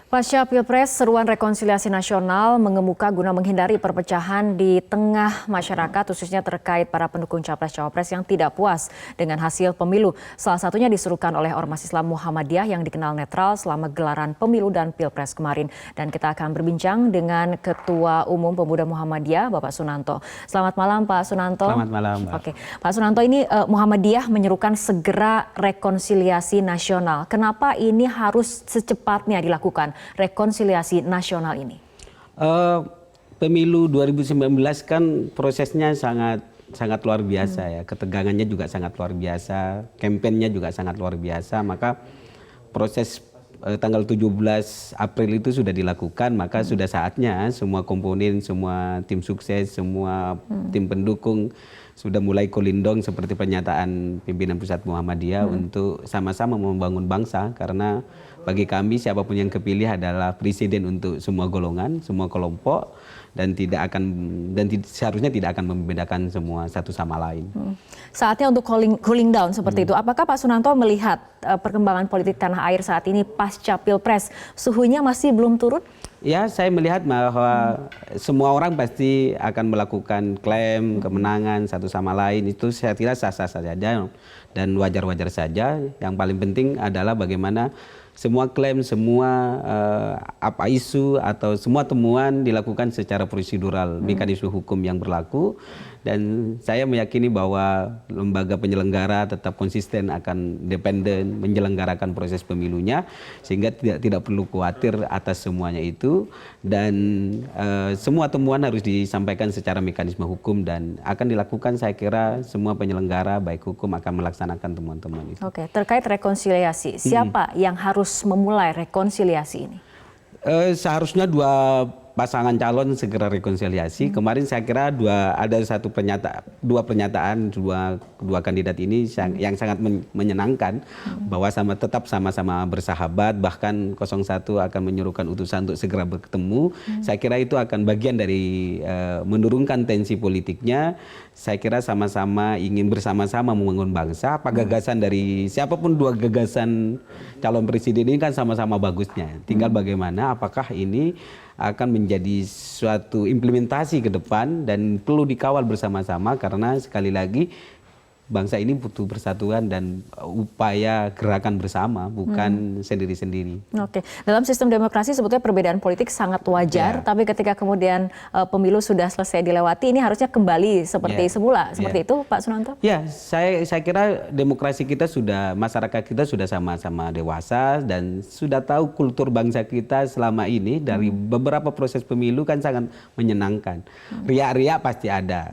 Pasca Pilpres, seruan rekonsiliasi nasional mengemuka guna menghindari perpecahan di tengah masyarakat, khususnya terkait para pendukung Capres-Cawapres yang tidak puas dengan hasil pemilu. Salah satunya diserukan oleh Ormas Islam Muhammadiyah yang dikenal netral selama gelaran pemilu dan Pilpres kemarin. Dan kita akan berbincang dengan Ketua Umum Pemuda Muhammadiyah, Bapak Sunanto. Selamat malam, Pak Sunanto. Selamat malam, Mbak. Oke, Pak Sunanto, ini Muhammadiyah menyerukan segera rekonsiliasi nasional. Kenapa ini harus secepatnya dilakukan? Rekonsiliasi nasional ini? Pemilu 2019 kan prosesnya sangat luar biasa ya, ketegangannya juga sangat luar biasa, kampanyenya juga sangat luar biasa, maka proses tanggal 17 April itu sudah dilakukan, maka sudah saatnya semua komponen, semua tim sukses, semua tim pendukung sudah mulai kolindong seperti pernyataan pimpinan Pusat Muhammadiyah untuk sama-sama membangun bangsa, karena bagi kami siapapun yang kepilih adalah presiden untuk semua golongan, semua kelompok, dan seharusnya tidak akan membedakan semua satu sama lain. Saatnya untuk cooling down seperti itu. Apakah Pak Sunanto melihat perkembangan politik tanah air saat ini pasca Pilpres, suhunya masih belum turun? Ya, saya melihat bahwa semua orang pasti akan melakukan klaim kemenangan satu sama lain. Itu saya kira sah-sah saja dan wajar-wajar saja. Yang paling penting adalah bagaimana semua klaim, semua isu atau semua temuan dilakukan secara prosedural, mekanisme hukum yang berlaku. Dan saya meyakini bahwa lembaga penyelenggara tetap konsisten akan independen menyelenggarakan proses pemilunya, sehingga tidak perlu khawatir atas semuanya itu. Dan semua temuan harus disampaikan secara mekanisme hukum dan akan dilakukan, saya kira semua penyelenggara baik hukum akan melaksanakan temuan-temuan itu. Oke, terkait rekonsiliasi, siapa yang harus memulai rekonsiliasi ini? Seharusnya dua pasangan calon segera rekonsiliasi. Kemarin saya kira dua pernyataan dua kandidat ini yang sangat menyenangkan, bahwa tetap sama-sama bersahabat, bahkan 01 akan menyuruhkan utusan untuk segera bertemu. Saya kira itu akan bagian dari menurunkan tensi politiknya. Saya kira sama-sama ingin bersama-sama membangun bangsa. Apa gagasan dari siapapun dua gagasan calon presiden ini kan sama-sama bagusnya. Tinggal bagaimana apakah ini akan menjadi suatu implementasi ke depan dan perlu dikawal bersama-sama, karena sekali lagi bangsa ini butuh persatuan dan upaya gerakan bersama, bukan sendiri-sendiri. Oke, dalam sistem demokrasi sebetulnya perbedaan politik sangat wajar, tapi ketika kemudian pemilu sudah selesai dilewati, ini harusnya kembali seperti semula, seperti itu, Pak Sunanto? Ya, saya kira demokrasi kita masyarakat kita sudah sama-sama dewasa dan sudah tahu kultur bangsa kita selama ini dari beberapa proses pemilu kan sangat menyenangkan. Riak-riak pasti ada.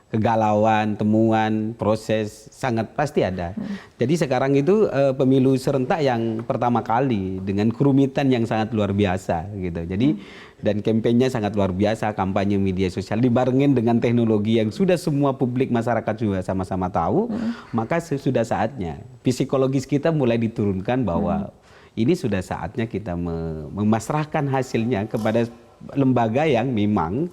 Kegalauan, temuan, proses sangat pasti ada. Jadi sekarang itu pemilu serentak yang pertama kali dengan kerumitan yang sangat luar biasa gitu. Jadi dan kampanyenya sangat luar biasa, kampanye media sosial dibarengin dengan teknologi yang sudah semua publik masyarakat juga sama-sama tahu, maka sudah saatnya psikologis kita mulai diturunkan bahwa ini sudah saatnya kita memasrahkan hasilnya kepada lembaga yang memang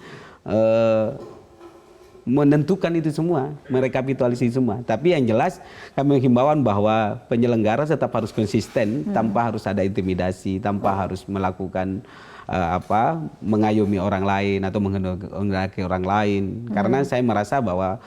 menentukan itu semua, merekapitulasi semua. Tapi yang jelas kami menghimbauan bahwa penyelenggara tetap harus konsisten, tanpa harus ada intimidasi, tanpa harus melakukan mengayomi orang lain atau menghendaki orang lain. Karena saya merasa bahwa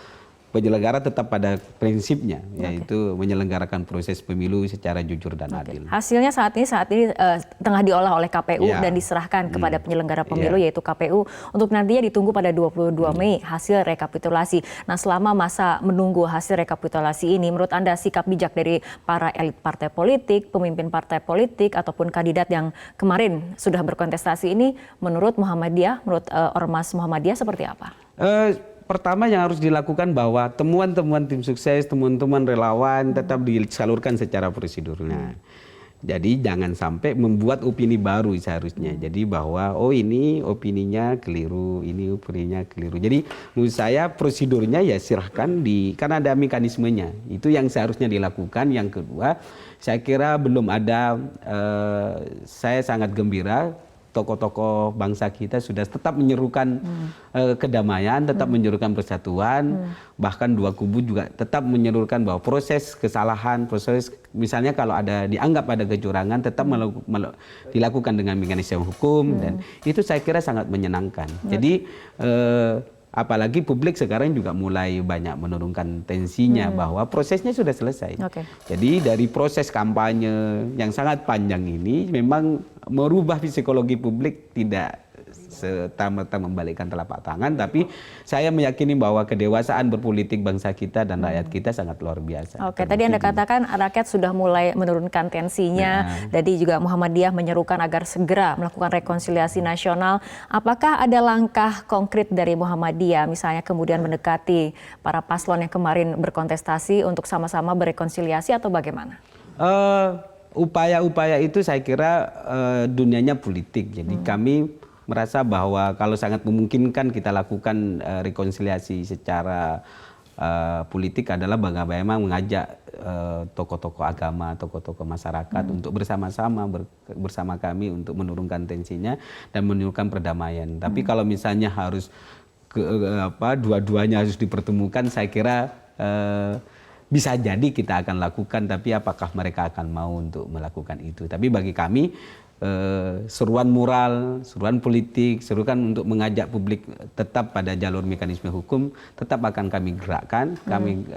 penyelenggara tetap pada prinsipnya, yaitu menyelenggarakan proses pemilu secara jujur dan adil. Hasilnya saat ini tengah diolah oleh KPU dan diserahkan kepada penyelenggara pemilu, yaitu KPU, untuk nantinya ditunggu pada 22 Mei hasil rekapitulasi. Nah, selama masa menunggu hasil rekapitulasi ini, menurut Anda sikap bijak dari para elit partai politik, pemimpin partai politik, ataupun kandidat yang kemarin sudah berkontestasi ini, menurut Muhammadiyah, menurut Ormas Muhammadiyah seperti apa? Pertama yang harus dilakukan bahwa temuan-temuan tim sukses, temuan-temuan relawan tetap disalurkan secara prosedurnya. Jadi jangan sampai membuat opini baru seharusnya. Jadi bahwa ini opininya keliru, ini opininya keliru. Jadi menurut saya prosedurnya ya silahkan karena ada mekanismenya. Itu yang seharusnya dilakukan. Yang kedua, saya kira belum ada, saya sangat gembira tokoh-tokoh bangsa kita sudah tetap menyerukan kedamaian, tetap menyerukan persatuan, bahkan dua kubu juga tetap menyerukan bahwa proses kesalahan, proses misalnya kalau dianggap ada kecurangan tetap dilakukan dengan mekanisme hukum dan itu saya kira sangat menyenangkan. Jadi apalagi publik sekarang juga mulai banyak menurunkan tensinya bahwa prosesnya sudah selesai. Jadi dari proses kampanye yang sangat panjang ini memang merubah psikologi publik tidak serta-merta membalikkan telapak tangan, tapi saya meyakini bahwa kedewasaan berpolitik bangsa kita dan rakyat kita sangat luar biasa. Tadi Anda katakan rakyat sudah mulai menurunkan tensinya, jadi juga Muhammadiyah menyerukan agar segera melakukan rekonsiliasi nasional. Apakah ada langkah konkret dari Muhammadiyah, misalnya kemudian mendekati para paslon yang kemarin berkontestasi untuk sama-sama berrekonsiliasi atau bagaimana? Upaya-upaya itu saya kira dunianya politik, jadi kami merasa bahwa kalau sangat memungkinkan kita lakukan rekonsiliasi secara politik adalah bagaimana mengajak tokoh-tokoh agama, tokoh-tokoh masyarakat untuk bersama kami untuk menurunkan tensinya dan menurunkan perdamaian. Tapi kalau misalnya harus dua-duanya harus dipertemukan, saya kira bisa jadi kita akan lakukan, tapi apakah mereka akan mau untuk melakukan itu. Tapi bagi kami seruan moral, seruan politik, seruan untuk mengajak publik tetap pada jalur mekanisme hukum tetap akan kami gerakkan, kami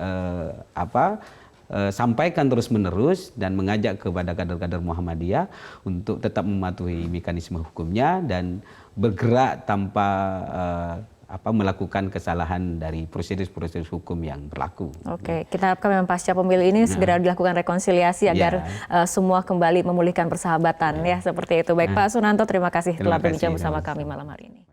sampaikan terus-menerus dan mengajak kepada kader-kader Muhammadiyah untuk tetap mematuhi mekanisme hukumnya dan bergerak tanpa melakukan kesalahan dari proses-proses hukum yang berlaku. Kita harapkan memang pasca pemilu ini segera dilakukan rekonsiliasi agar semua kembali memulihkan persahabatan ya seperti itu. Baik Pak Sunanto, terima kasih telah berbincang bersama kami malam hari ini.